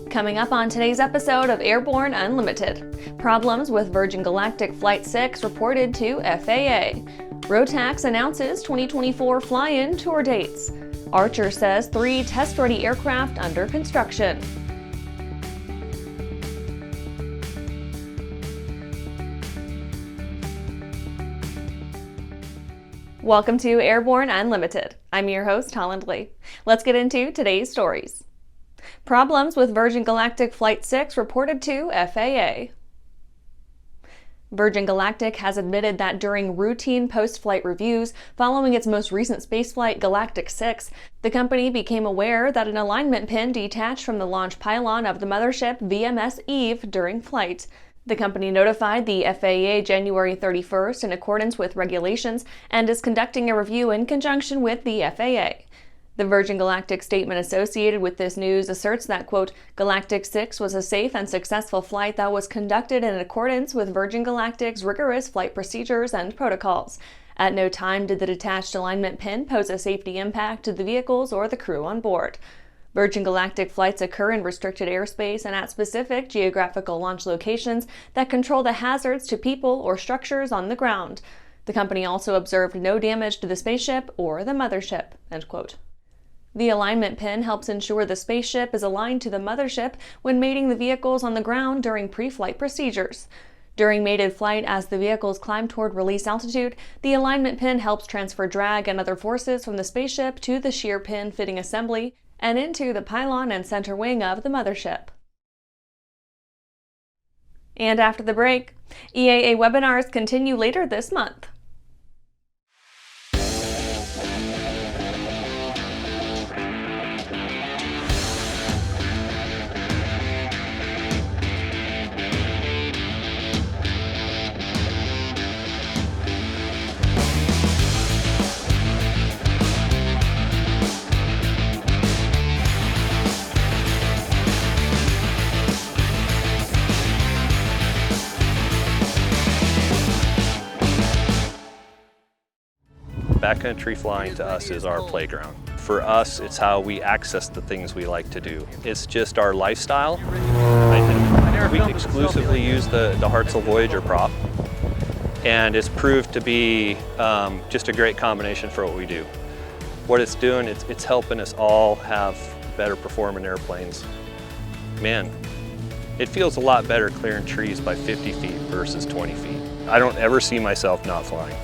Coming up on today's episode of Airborne-Unlimited, problems with Virgin Galactic Flight 6 reported to FAA. Rotax announces 2024 fly-in tour dates. Archer says 3 test-ready aircraft under construction. Welcome to Airborne Unlimited. I'm your host, Holland Lee. Let's get into today's stories. Problems with Virgin Galactic Flight 6 reported to FAA. Virgin Galactic has admitted that during routine post-flight reviews following its most recent spaceflight Galactic 6, the company became aware that an alignment pin detached from the launch pylon of the mothership VMS Eve during flight. The company notified the FAA January 31st in accordance with regulations and is conducting a review in conjunction with the FAA. The Virgin Galactic statement associated with this news asserts that, quote, Galactic 6 was a safe and successful flight that was conducted in accordance with Virgin Galactic's rigorous flight procedures and protocols. At no time did the detached alignment pin pose a safety impact to the vehicles or the crew on board. Virgin Galactic flights occur in restricted airspace and at specific geographical launch locations that control the hazards to people or structures on the ground. The company also observed no damage to the spaceship or the mothership, end quote. The alignment pin helps ensure the spaceship is aligned to the mothership when mating the vehicles on the ground during pre-flight procedures. During mated flight, as the vehicles climb toward release altitude, the alignment pin helps transfer drag and other forces from the spaceship to the shear pin fitting assembly and into the pylon and center wing of the mothership. And after the break, EAA webinars continue later this month. Backcountry flying to us is our playground. For us, it's how we access the things we like to do. It's just our lifestyle. We exclusively use the Hartzell Voyager prop, and it's proved to be just a great combination for what we do. What it's doing, it's helping us all have better performing airplanes. Man, it feels a lot better clearing trees by 50 feet versus 20 feet. I don't ever see myself not flying.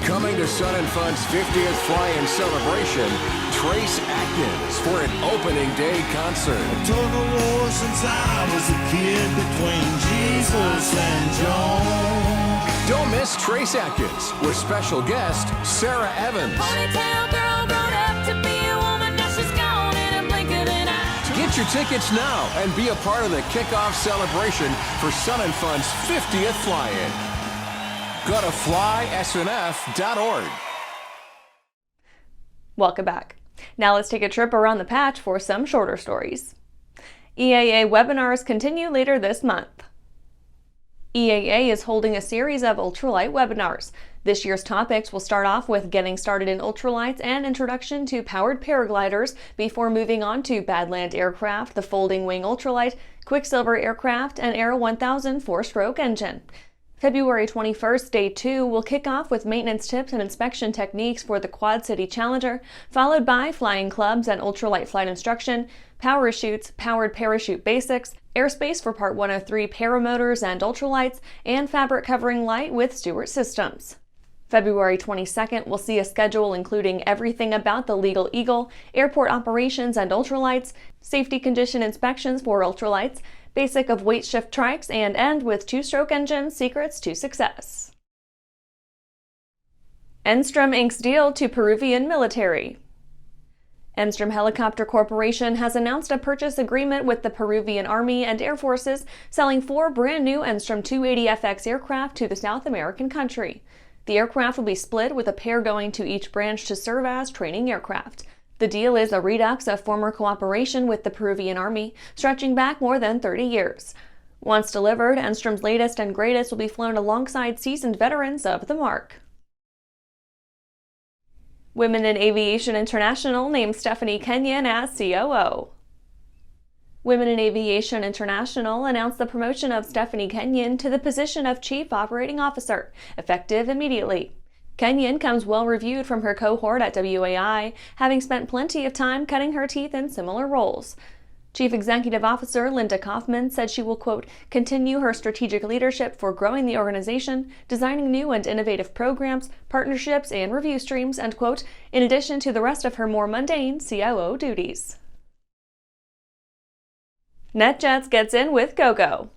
Coming to Sun and Fun's 50th fly-in celebration, Trace Atkins for an opening day concert. I took a war since I was a kid between Jesus and John. Don't miss Trace Atkins with special guest Sarah Evans. Ponytail girl grown up to be a woman, now she's gone in a blink of an eye. Get your tickets now and be a part of the kickoff celebration for Sun and Fun's 50th fly-in. Go to flysnf.org. Welcome back. Now let's take a trip around the patch for some shorter stories. EAA webinars continue later this month. EAA is holding a series of ultralight webinars. This year's topics will start off with getting started in ultralights and introduction to powered paragliders before moving on to Badland aircraft, the folding wing ultralight, Quicksilver aircraft, and Aero-1000 four-stroke engine. February 21st, Day 2, will kick off with maintenance tips and inspection techniques for the Quad City Challenger, followed by flying clubs and ultralight flight instruction, power chutes, powered parachute basics, airspace for Part 103 paramotors and ultralights, and fabric covering light with Stewart systems. February 22nd will see a schedule including everything about the Legal Eagle, airport operations and ultralights, safety condition inspections for ultralights, basic of weight shift trikes, and end with two-stroke engine secrets to success. Enstrom inks deal to Peruvian military. Enstrom Helicopter Corporation has announced a purchase agreement with the Peruvian Army and Air Forces, selling 4 brand new Enstrom 280FX aircraft to the South American country. The aircraft will be split, with a pair going to each branch to serve as training aircraft. The deal is a redux of former cooperation with the Peruvian Army, stretching back more than 30 years. Once delivered, Enstrom's latest and greatest will be flown alongside seasoned veterans of the mark. Women in Aviation International named Stephanie Kenyon as COO. Women in Aviation International announced the promotion of Stephanie Kenyon to the position of Chief Operating Officer, effective immediately. Kenyon comes well reviewed from her cohort at WAI, having spent plenty of time cutting her teeth in similar roles. Chief Executive Officer Linda Kaufman said she will, quote, continue her strategic leadership for growing the organization, designing new and innovative programs, partnerships, and review streams, end quote, in addition to the rest of her more mundane COO duties. NetJets gets in with Gogo.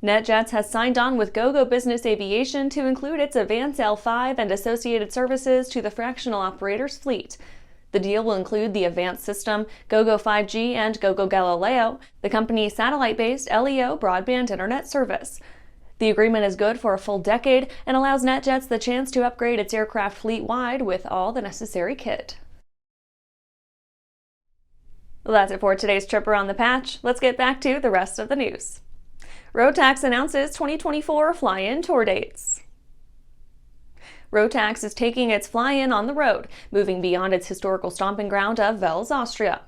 NetJets has signed on with Gogo Business Aviation to include its Avance L5 and associated services to the fractional operator's fleet. The deal will include the Avance system, Gogo 5G, and Gogo Galileo, the company's satellite-based LEO broadband internet service. The agreement is good for a full decade and allows NetJets the chance to upgrade its aircraft fleet-wide with all the necessary kit. Well, that's it for today's trip around the patch. Let's get back to the rest of the news. Rotax announces 2024 fly-in tour dates. Rotax is taking its fly-in on the road, moving beyond its historical stomping ground of Wels, Austria.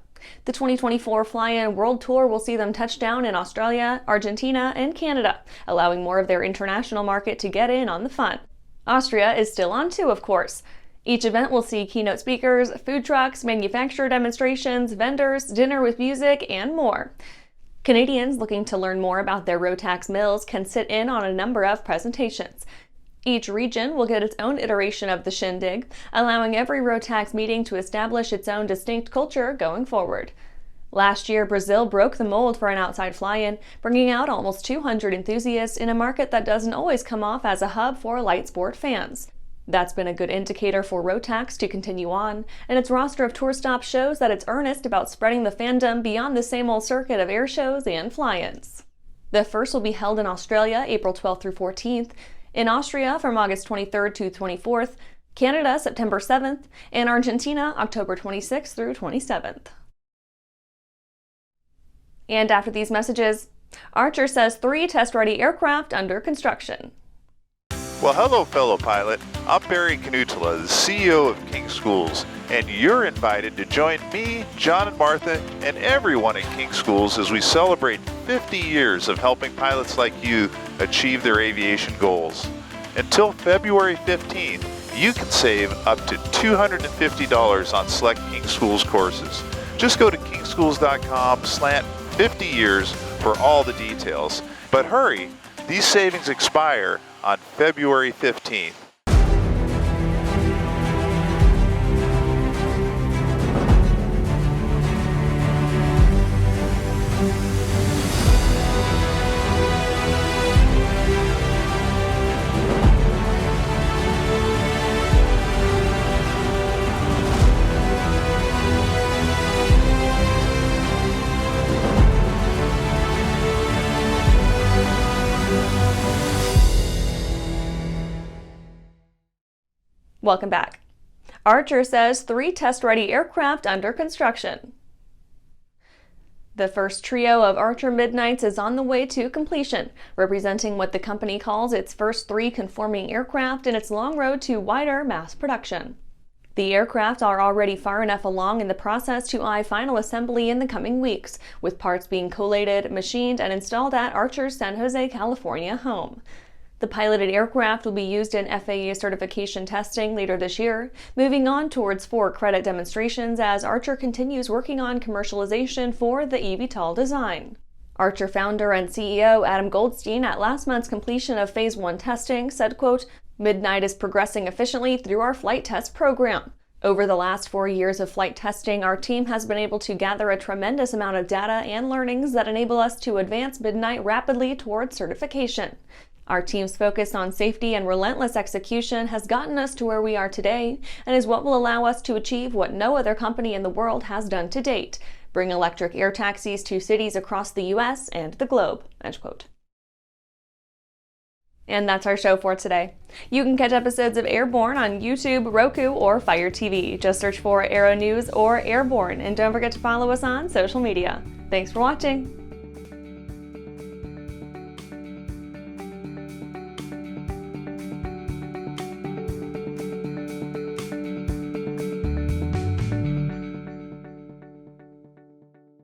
The 2024 fly-in world tour will see them touch down in Australia, Argentina, and Canada, allowing more of their international market to get in on the fun. Austria is still on too, of course. Each event will see keynote speakers, food trucks, manufacturer demonstrations, vendors, dinner with music, and more. Canadians looking to learn more about their Rotax mills can sit in on a number of presentations. Each region will get its own iteration of the shindig, allowing every Rotax meeting to establish its own distinct culture going forward. Last year, Brazil broke the mold for an outside fly-in, bringing out almost 200 enthusiasts in a market that doesn't always come off as a hub for light sport fans. That's been a good indicator for Rotax to continue on, and its roster of tour stops shows that it's earnest about spreading the fandom beyond the same old circuit of air shows and fly-ins. The first will be held in Australia April 12th through 14th, in Austria from August 23rd to 24th, Canada September 7th, and Argentina October 26th through 27th. And after these messages, Archer says 3 test-ready aircraft under construction. Well, hello, fellow pilot. I'm Barry Canutula, the CEO of King Schools, and you're invited to join me, John and Martha, and everyone at King Schools as we celebrate 50 years of helping pilots like you achieve their aviation goals. Until February 15th, you can save up to $250 on select King Schools courses. Just go to kingschools.com/50 years for all the details. But hurry, these savings expire on February 15th. Welcome back. Archer says 3 test-ready aircraft under construction. The first trio of Archer Midnights is on the way to completion, representing what the company calls its first 3 conforming aircraft in its long road to wider mass production. The aircraft are already far enough along in the process to eye final assembly in the coming weeks, with parts being collated, machined, and installed at Archer's San Jose, California home. The piloted aircraft will be used in FAA certification testing later this year, moving on towards 4 credit demonstrations as Archer continues working on commercialization for the eVTOL design. Archer founder and CEO Adam Goldstein, at last month's completion of Phase 1 testing, said, quote, "Midnight is progressing efficiently through our flight test program. Over the last 4 years of flight testing, our team has been able to gather a tremendous amount of data and learnings that enable us to advance Midnight rapidly towards certification. Our team's focus on safety and relentless execution has gotten us to where we are today and is what will allow us to achieve what no other company in the world has done to date, bring electric air taxis to cities across the U.S. and the globe." End quote. And that's our show for today. You can catch episodes of Airborne on YouTube, Roku, or Fire TV. Just search for Aero-News or Airborne, and don't forget to follow us on social media. Thanks for watching.